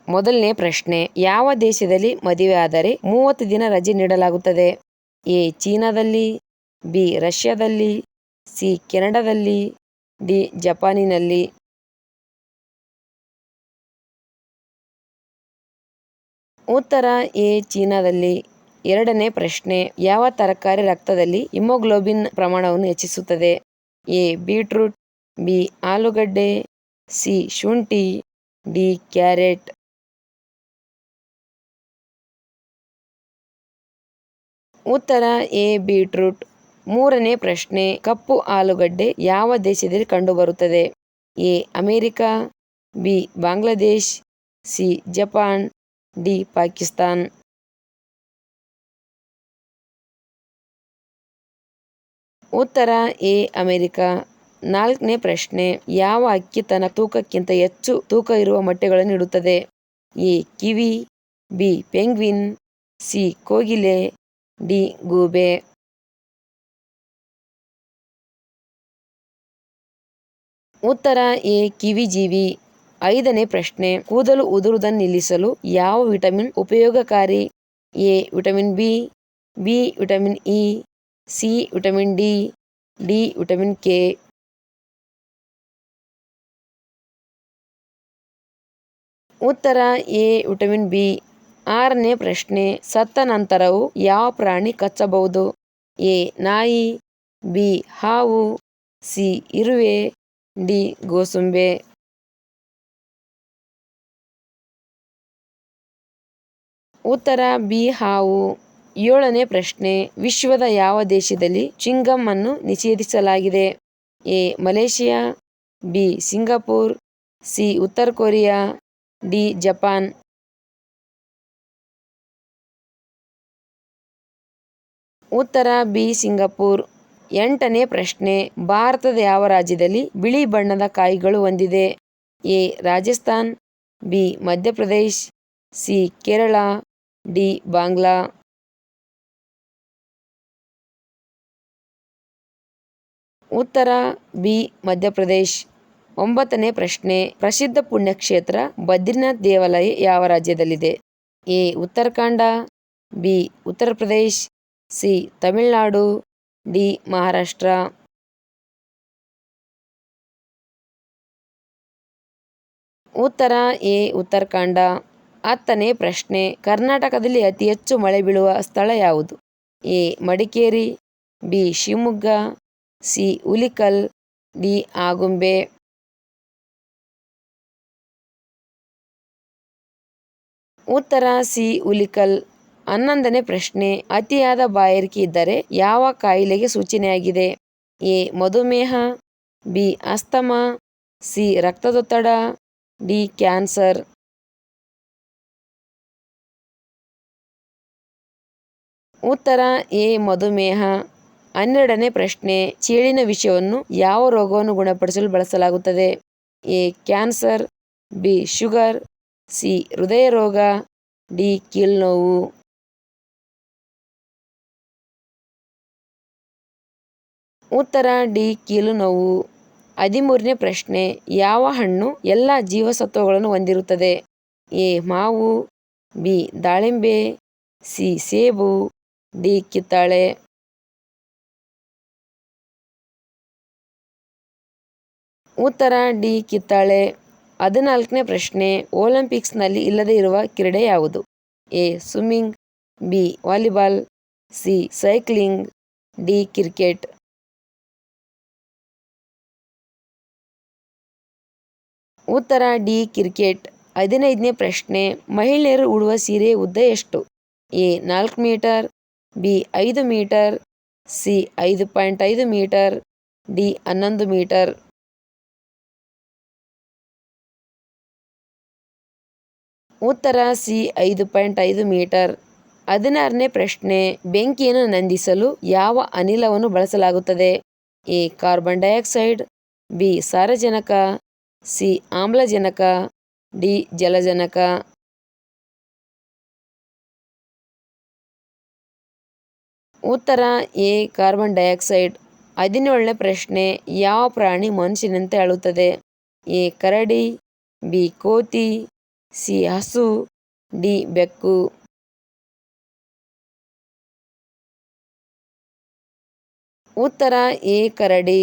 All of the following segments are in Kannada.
ಮೊದಲನೇ ಪ್ರಶ್ನೆ, ಯಾವ ದೇಶದಲ್ಲಿ ಮದುವೆ ಆದರೆ 30 ದಿನ ರಜೆ ನೀಡಲಾಗುತ್ತದೆ? ಎ. ಚೀನಾದಲ್ಲಿ, ಬಿ. ರಷ್ಯಾದಲ್ಲಿ, ಸಿ. ಕೆನಡಾದಲ್ಲಿ, ಡಿ. ಜಪಾನಿನಲ್ಲಿ. ಉತ್ತರ ಎ. ಚೀನಾದಲ್ಲಿ. ಎರಡನೇ ಪ್ರಶ್ನೆ, ಯಾವ ತರಕಾರಿ ರಕ್ತದಲ್ಲಿ ಹಿಮೋಗ್ಲೋಬಿನ್ ಪ್ರಮಾಣವನ್ನು ಹೆಚ್ಚಿಸುತ್ತದೆ? ಎ. Beetroot, B. ಆಲೂಗಡ್ಡೆ, ಸಿ. ಶುಂಠಿ, ಡಿ. ಕ್ಯಾರೆಟ್. ಉತ್ತರ ಎ. ಬೀಟ್ರೂಟ್. ಮೂರನೇ ಪ್ರಶ್ನೆ, ಕಪ್ಪು ಆಲೂಗಡ್ಡೆ ಯಾವ ದೇಶದಲ್ಲಿ ಕಂಡುಬರುತ್ತದೆ? A. America, B. Bangladesh, C. Japan, D. Pakistan. ಉತ್ತರ ಎ. ಅಮೆರಿಕ. ನಾಲ್ಕನೇ ಪ್ರಶ್ನೆ, ಯಾವ ಹಕ್ಕಿ ತನ್ನ ತೂಕಕ್ಕಿಂತ ಹೆಚ್ಚು ತೂಕ ಇರುವ ಮೊಟ್ಟೆಗಳನ್ನು ಇಡುತ್ತದೆ? A. Kiwi, B. Penguin, C. ಕೋಗಿಲೆ, ಡಿ. ಗೂಬೆ. ಉತ್ತರ ಎ. ಕಿವಿಜೀವಿ. ಐದನೇ ಪ್ರಶ್ನೆ, ಕೂದಲು ಉದುರುವುದನ್ನು ನಿಲ್ಲಿಸಲು ಯಾವ ವಿಟಮಿನ್ ಉಪಯೋಗಕಾರಿ? A. Vitamin B, B. Vitamin E, C. Vitamin D, D. Vitamin K. ಉತ್ತರ ಎ. Vitamin B. ಆರನೇ ಪ್ರಶ್ನೆ, ಸತ್ತ ನಂತರವೂ ಯಾವ ಪ್ರಾಣಿ ಕಚ್ಚಬಹುದು? ಎ. ನಾಯಿ, ಬಿ. ಹಾವು, ಸಿ. ಇರುವೆ, ಡಿ. ಗೋಸುಂಬೆ. ಉತ್ತರ ಬಿ. ಹಾವು. ಏಳನೇ ಪ್ರಶ್ನೆ, ವಿಶ್ವದ ಯಾವ ದೇಶದಲ್ಲಿ ಚ್ಯೂಯಿಂಗಮ್ ಅನ್ನು ನಿಷೇಧಿಸಲಾಗಿದೆ? A. Malaysia, B. Singapore, C. ಉತ್ತರ ಕೊರಿಯಾ, ಡಿ. ಜಪಾನ್. ಉತ್ತರ ಬಿ. ಸಿಂಗಾಪುರ್. ಎಂಟನೇ ಪ್ರಶ್ನೆ, ಭಾರತದ ಯಾವ ರಾಜ್ಯದಲ್ಲಿ ಬಿಳಿ ಬಣ್ಣದ ಕಾಯಿಗಳು ಹೊಂದಿದೆ? A. Rajasthan, B. Madhya Pradesh, C. Kerala, D. Bangla. ಉತ್ತರ ಬಿ. ಮಧ್ಯಪ್ರದೇಶ್. ಒಂಬತ್ತನೇ ಪ್ರಶ್ನೆ, ಪ್ರಸಿದ್ಧ ಪುಣ್ಯಕ್ಷೇತ್ರ ಬದ್ರಿನಾಥ್ ದೇವಾಲಯ ಯಾವ ರಾಜ್ಯದಲ್ಲಿದೆ? A. Uttarakhand, B. Uttar Pradesh, C. Tamil Nadu, D. Maharashtra. ಉತ್ತರ ಎ. ಉತ್ತರಾಖಂಡ. ಹತ್ತನೇ ಪ್ರಶ್ನೆ, ಕರ್ನಾಟಕದಲ್ಲಿ ಅತಿ ಹೆಚ್ಚು ಮಳೆ ಬೀಳುವ ಸ್ಥಳ ಯಾವುದು? A. Madikeri, B. Shivamogga, C. Hulikal, D. Agumbe. ಉತ್ತರ ಸಿ. ಹುಲಿಕಲ್. ಹನ್ನೊಂದನೇ ಪ್ರಶ್ನೆ, ಅತಿಯಾದ ಬಾಯಾರಿಕೆ ಇದ್ದರೆ ಯಾವ ಕಾಯಿಲೆಗೆ ಸೂಚನೆಯಾಗಿದೆ? ಎ. ಮಧುಮೇಹ, ಬಿ. Asthma, C. ರಕ್ತದೊತ್ತಡ, ಡಿ. ಕ್ಯಾನ್ಸರ್. ಉತ್ತರ ಎ. ಮಧುಮೇಹ. ಹನ್ನೆರಡನೇ ಪ್ರಶ್ನೆ, ಚೇಳಿನ ವಿಷವನ್ನು ಯಾವ ರೋಗವನ್ನು ಗುಣಪಡಿಸಲು ಬಳಸಲಾಗುತ್ತದೆ? A. Cancer, B. Sugar, C. ಹೃದಯ ರೋಗ, ಡಿ. ಕೀಲ್ನೋವು. ಉತ್ತರ ಡಿ. ಕೀಲುನೋವು. 13ನೇ ಪ್ರಶ್ನೆ, ಯಾವ ಹಣ್ಣು ಎಲ್ಲ ಜೀವಸತ್ವಗಳನ್ನು ಹೊಂದಿರುತ್ತದೆ? ಎ. ಮಾವು, ಬಿ. ದಾಳಿಂಬೆ, ಸಿ. ಸೇಬು, ಡಿ. ಕಿತ್ತಳೆ. ಉತ್ತರ ಡಿ. ಕಿತ್ತಳೆ. 14ನೇ ಪ್ರಶ್ನೆ, ಒಲಿಂಪಿಕ್ಸ್ನಲ್ಲಿ ಇಲ್ಲದೇ ಇರುವ ಕ್ರೀಡೆ ಯಾವುದು? A. Swimming, B. Volleyball, C. Cycling, D. Cricket. ಉತ್ತರ ಡಿ. ಕ್ರಿಕೆಟ್. 15ನೇ ಪ್ರಶ್ನೆ, ಮಹಿಳೆಯರು ಉಡುವ ಸೀರೆಯ ಉದ್ದ ಎಷ್ಟು? A. 4 metre, B. 5 metre, C. 5.5 metre, D. 11 metre. ಉತ್ತರ ಸಿ. 5.5 ಮೀಟರ್. 16ನೇ ಪ್ರಶ್ನೆ, ಬೆಂಕಿಯನ್ನು ನಂದಿಸಲು ಯಾವ ಅನಿಲವನ್ನು ಬಳಸಲಾಗುತ್ತದೆ? ಎ. Carbon dioxide, B. ಸಾರಜನಕ, ಸಿ. ಆಮ್ಲಜನಕ, ಡಿ. ಜಲಜನಕ. ಉತ್ತರ ಎ. Carbon dioxide. 17ನೇ ಪ್ರಶ್ನೆ, ಯಾವ ಪ್ರಾಣಿ ಮನುಷ್ಯನಂತೆ ಅಳುತ್ತದೆ? ಎ. ಕರಡಿ, ಬಿ. ಕೋತಿ, ಸಿ ಹಸು, ಡಿ ಬೆಕ್ಕು. ಉತ್ತರ ಎ ಕರಡಿ.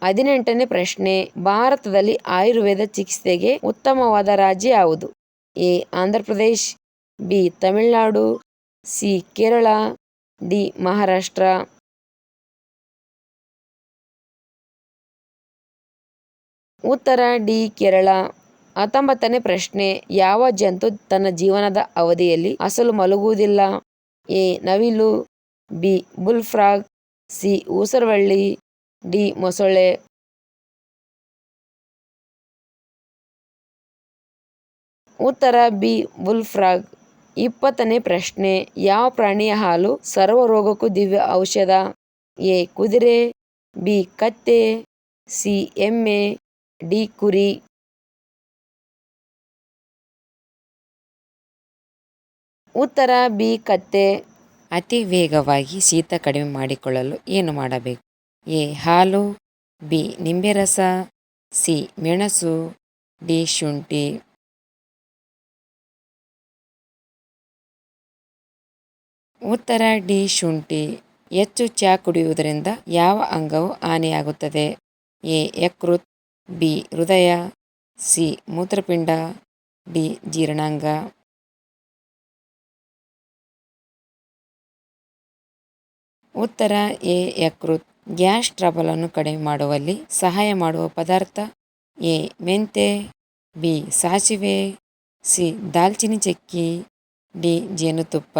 18ನೇ ಪ್ರಶ್ನೆ. ಭಾರತದಲ್ಲಿ ಆಯುರ್ವೇದ ಚಿಕಿತ್ಸೆಗೆ ಉತ್ತಮವಾದ ರಾಜ್ಯ ಯಾವುದು? A Andhra Pradesh, B Tamil Nadu, C Kerala, D Maharashtra. ಉತ್ತರ ಡಿ ಕೇರಳ. 19ನೇ ಪ್ರಶ್ನೆ. ಯಾವ ಜಂತು ತನ್ನ ಜೀವನದ ಅವಧಿಯಲ್ಲಿ ಅಸಲು ಮಲಗುವುದಿಲ್ಲ? ಎ ನವಿಲು, ಬಿ ಬುಲ್ಫ್ರಾಗ್, ಸಿ ಊಸರವಳ್ಳಿ, ಡಿ ಮೊಸಳೆ. ಉತ್ತರ ಬಿ ಬುಲ್ಫ್ರಾಗ್. 20ನೇ ಪ್ರಶ್ನೆ. ಯಾವ ಪ್ರಾಣಿಯ ಹಾಲು ಸರ್ವ ರೋಗಕ್ಕೂ ದಿವ್ಯ ಔಷಧ? ಎ ಕುದುರೆ, ಬಿ ಕತ್ತೆ, ಸಿ ಎಮ್ಮೆ, ಡಿ ಕುರಿ. ಉತ್ತರ ಬಿ ಕತ್ತೆ. ಅತಿ ವೇಗವಾಗಿ ಶೀತ ಕಡಿಮೆ ಮಾಡಿಕೊಳ್ಳಲು ಏನು ಮಾಡಬೇಕು? ಎ ಹಾಲು, ಬಿ ನಿಂಬೆ ರಸ, ಸಿ ಮೆಣಸು, ಡಿ ಶುಂಠಿ. ಉತ್ತರ ಡಿ ಶುಂಠಿ. ಹೆಚ್ಚು ಚಹಾ ಕುಡಿಯುವುದರಿಂದ ಯಾವ ಅಂಗವು ಹಾನಿಯಾಗುತ್ತದೆ? ಎ ಯಕೃತ್, ಬಿ ಹೃದಯ, ಸಿ ಮೂತ್ರಪಿಂಡ, ಡಿ ಜೀರ್ಣಾಂಗ. ಉತ್ತರ ಎ ಯಕೃತ್. ಗ್ಯಾಸ್ ಟ್ರಬಲ್ ಅನ್ನು ಕಡಿಮೆ ಮಾಡುವಲ್ಲಿ ಸಹಾಯ ಮಾಡುವ ಪದಾರ್ಥ? ಎ ಮೆಂತೆ, ಬಿ ಸಾಸಿವೆ, ಸಿ ದಾಲ್ಚಿನ್ನಿ ಚಕ್ಕಿ, ಡಿ ಜೇನುತುಪ್ಪ.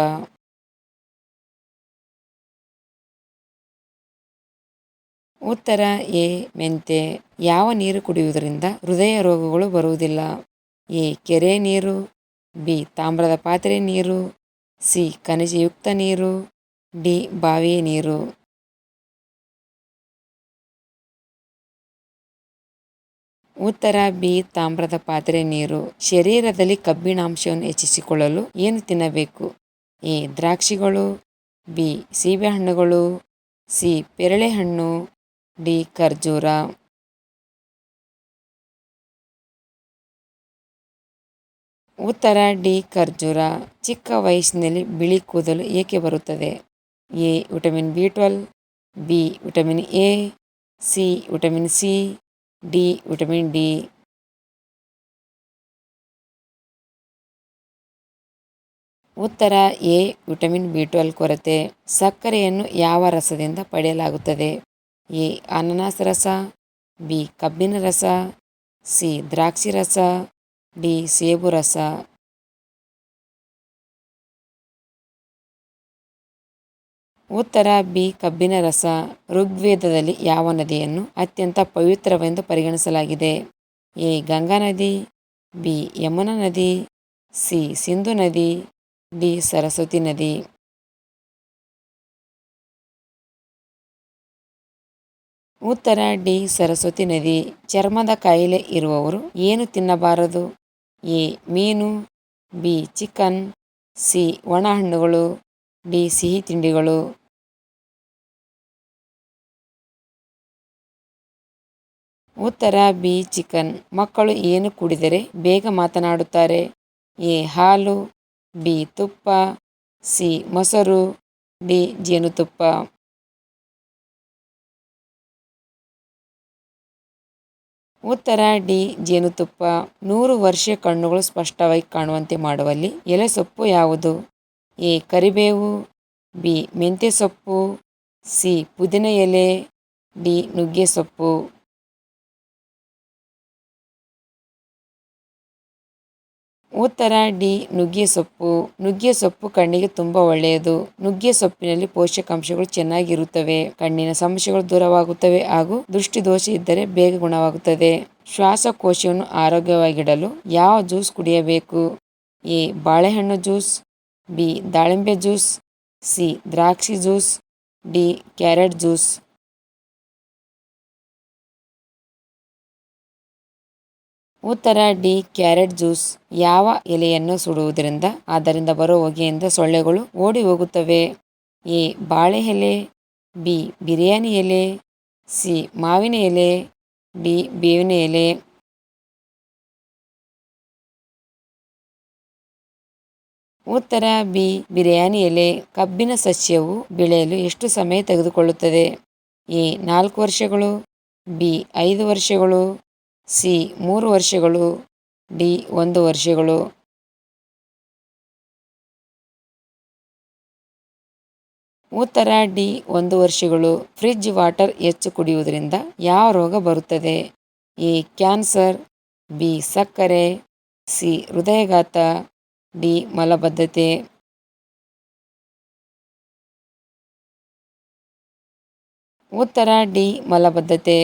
ಉತ್ತರ ಎ ಮೆಂತೆ. ಯಾವ ನೀರು ಕುಡಿಯುವುದರಿಂದ ಹೃದಯ ರೋಗಗಳು ಬರುವುದಿಲ್ಲ? ಎ ಕೆರೆ ನೀರು, ಬಿ ತಾಮ್ರದ ಪಾತ್ರೆ ನೀರು, ಸಿ ಖನಿಜಯುಕ್ತ ನೀರು, ಡಿ ಬಾವಿಯ ನೀರು. ಉತ್ತರ ಬಿ ತಾಮ್ರದ ಪಾತ್ರೆ ನೀರು. ಶರೀರದಲ್ಲಿ ಕಬ್ಬಿಣಾಂಶವನ್ನು ಹೆಚ್ಚಿಸಿಕೊಳ್ಳಲು ಏನು ತಿನ್ನಬೇಕು? ಎ ದ್ರಾಕ್ಷಿಗಳು, ಬಿ ಸೀಬೆಹಣ್ಣುಗಳು, ಸಿ ಪೇರಳೆಹಣ್ಣು, ಡಿ ಖರ್ಜೂರ. ಉತ್ತರ ಡಿ ಖರ್ಜೂರ. ಚಿಕ್ಕ ವಯಸ್ಸಿನಲ್ಲಿ ಬಿಳಿ ಕೂದಲು ಏಕೆ ಬರುತ್ತದೆ? ಎ ವಿಟಮಿನ್ ಬಿ12, B vitamin A, C vitamin C, D vitamin D. ಉತ್ತರ ಎ ವಿಟಮಿನ್ ಬಿ12 ಕೊರತೆ. ಸಕ್ಕರೆಯನ್ನು ಯಾವ ರಸದಿಂದ ಪಡೆಯಲಾಗುತ್ತದೆ? ಎ ಅನಾನಸ್ ರಸ, ಬಿ ಕಬ್ಬಿನ ರಸ, ಸಿ ದ್ರಾಕ್ಷಿ ರಸ, ಡಿ ಸೇಬು ರಸ. ಉತ್ತರ ಬಿ ಕಬ್ಬಿನ ರಸ. ಋಗ್ವೇದದಲ್ಲಿ ಯಾವ ನದಿಯನ್ನು ಅತ್ಯಂತ ಪವಿತ್ರವೆಂದು ಪರಿಗಣಿಸಲಾಗಿದೆ? ಎ ಗಂಗಾ ನದಿ, ಬಿ ಯಮುನಾ ನದಿ, ಸಿ ಸಿಂಧು ನದಿ, ಡಿ ಸರಸ್ವತಿ ನದಿ. ಉತ್ತರ ಡಿ ಸರಸ್ವತಿ ನದಿ. ಚರ್ಮದ ಕಾಯಿಲೆ ಇರುವವರು ಏನು ತಿನ್ನಬಾರದು? ಎ ಮೀನು, ಬಿ ಚಿಕನ್, ಸಿ ಒಣ ಹಣ್ಣುಗಳು, ಡಿ ಸಿಹಿ ತಿಂಡಿಗಳು. ಉತ್ತರ ಬಿ ಚಿಕನ್. ಮಕ್ಕಳು ಏನು ಕುಡಿದರೆ ಬೇಗ ಮಾತನಾಡುತ್ತಾರೆ? ಎ ಹಾಲು, ಬಿ ತುಪ್ಪ, ಸಿ ಮೊಸರು, ಡಿ ಜೇನುತುಪ್ಪ. ಉತ್ತರ ಡಿ ಜೇನುತುಪ್ಪ. 100 ವರ್ಷ ಕಣ್ಣುಗಳು ಸ್ಪಷ್ಟವಾಗಿ ಕಾಣುವಂತೆ ಮಾಡುವಲ್ಲಿ ಎಲೆ ಸೊಪ್ಪು ಯಾವುದು? ಎ ಕರಿಬೇವು, ಬಿ ಮೆಂತ್ಯ ಸೊಪ್ಪು, ಸಿ ಪುದೀನ ಎಲೆ, ಡಿ ನುಗ್ಗೆ ಸೊಪ್ಪು. ಉತ್ತರ ಡಿ ನುಗ್ಗೆ ಸೊಪ್ಪು. ನುಗ್ಗೆ ಸೊಪ್ಪು ಕಣ್ಣಿಗೆ ತುಂಬಾ ಒಳ್ಳೆಯದು. ನುಗ್ಗೆ ಸೊಪ್ಪಿನಲ್ಲಿ ಪೋಷಕಾಂಶಗಳು ಚೆನ್ನಾಗಿರುತ್ತವೆ. ಕಣ್ಣಿನ ಸಮಸ್ಯೆಗಳು ದೂರವಾಗುತ್ತವೆ ಹಾಗೂ ದೃಷ್ಟಿ ದೋಷ ಇದ್ದರೆ ಬೇಗ ಗುಣವಾಗುತ್ತದೆ. ಶ್ವಾಸಕೋಶವನ್ನು ಆರೋಗ್ಯವಾಗಿಡಲು ಯಾವ ಜ್ಯೂಸ್ ಕುಡಿಯಬೇಕು? ಎ ಬಾಳೆಹಣ್ಣು ಜ್ಯೂಸ್, ಬಿ ದಾಳಿಂಬೆ ಜ್ಯೂಸ್, ಸಿ ದ್ರಾಕ್ಷಿ ಜ್ಯೂಸ್, ಡಿ ಕ್ಯಾರೆಟ್ ಜ್ಯೂಸ್. ಉತ್ತರ ಡಿ ಕ್ಯಾರೆಟ್ ಜ್ಯೂಸ್. ಯಾವ ಎಲೆಯನ್ನು ಸುಡುವುದರಿಂದ ಅದರಿಂದ ಬರೋ ಹೊಗೆಯಿಂದ ಸೊಳ್ಳೆಗಳು ಓಡಿ ಹೋಗುತ್ತವೆ? ಎ ಬಾಳೆ ಎಲೆ, ಬಿ ಬಿರಿಯಾನಿ ಎಲೆ, ಸಿ ಮಾವಿನ ಎಲೆ, ಡಿ ಬೇವಿನ ಎಲೆ. ಉತ್ತರ ಬಿ ಬಿರಿಯಾನಿ ಎಲೆ. ಕಬ್ಬಿನ ಸಸ್ಯವು ಬೆಳೆಯಲು ಎಷ್ಟು ಸಮಯ ತೆಗೆದುಕೊಳ್ಳುತ್ತದೆ? ಎ 4 ವರ್ಷಗಳು, ಬಿ 5 ವರ್ಷಗಳು, ಸಿ 3 ವರ್ಷಗಳು, ಡಿ 1 ವರ್ಷಗಳು. ಉತ್ತರ ಡಿ 1 ವರ್ಷಗಳು. ಫ್ರಿಡ್ಜ್ ವಾಟರ್ ಹೆಚ್ಚು ಕುಡಿಯುವುದರಿಂದ ಯಾವ ರೋಗ ಬರುತ್ತದೆ? ಎ ಕ್ಯಾನ್ಸರ್, ಬಿ ಸಕ್ಕರೆ, ಸಿ ಹೃದಯಾಘಾತ, ಡಿ ಮಲಬದ್ಧತೆ. ಉತ್ತರ ಡಿ ಮಲಬದ್ಧತೆ.